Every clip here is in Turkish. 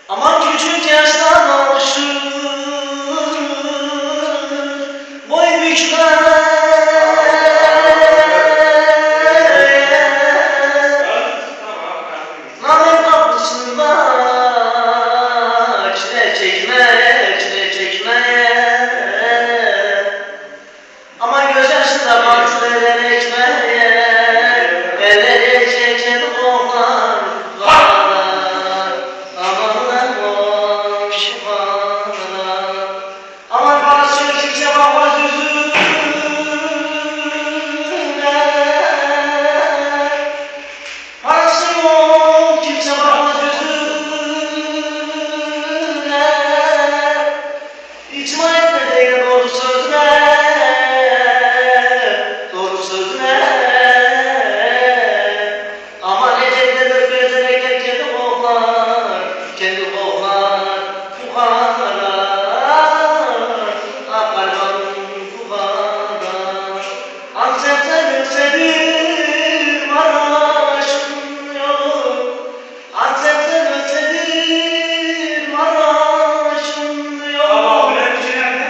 Aman küçük yaştan alışır boy bükmeye. Nalet kapısında çile çekmeye, çile çekmeye. Aman gözyaşında baktı eller ekmeğe, eller çeken oğlan var. Aman boş var. Aman parası yok kimse bakmaz yüzüne. Parası yok kimse bakmaz yüzüne. İtima etme değil doğru sözler.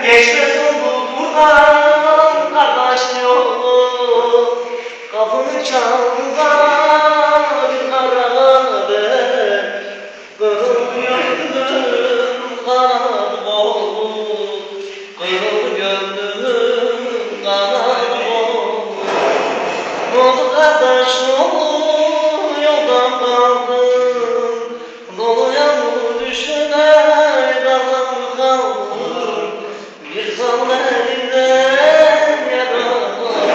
Geçmez oldu buradan kardeş yolu. Kapını çaldı bir karabe. Kırıldı gönlüm kanadı oldu. Kırıldı gönlüm kanadı oldu. Ne oldu kardeş yolu yoldan kaldım. Doluya mı düştün ey daldan kaldım. Bir zaman elimden yaralandım.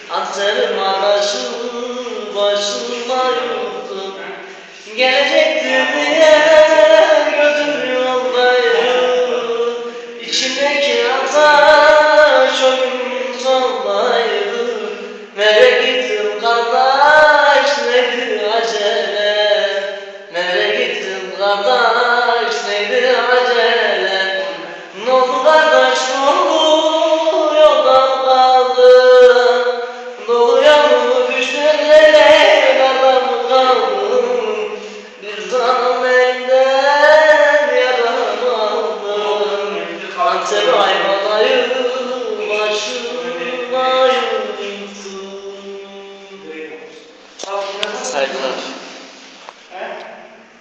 Hançerim araşım başıma yuttum. Gelecektim diye gözüm yoldaydı. İçimdeki ateş o gün soldaydı.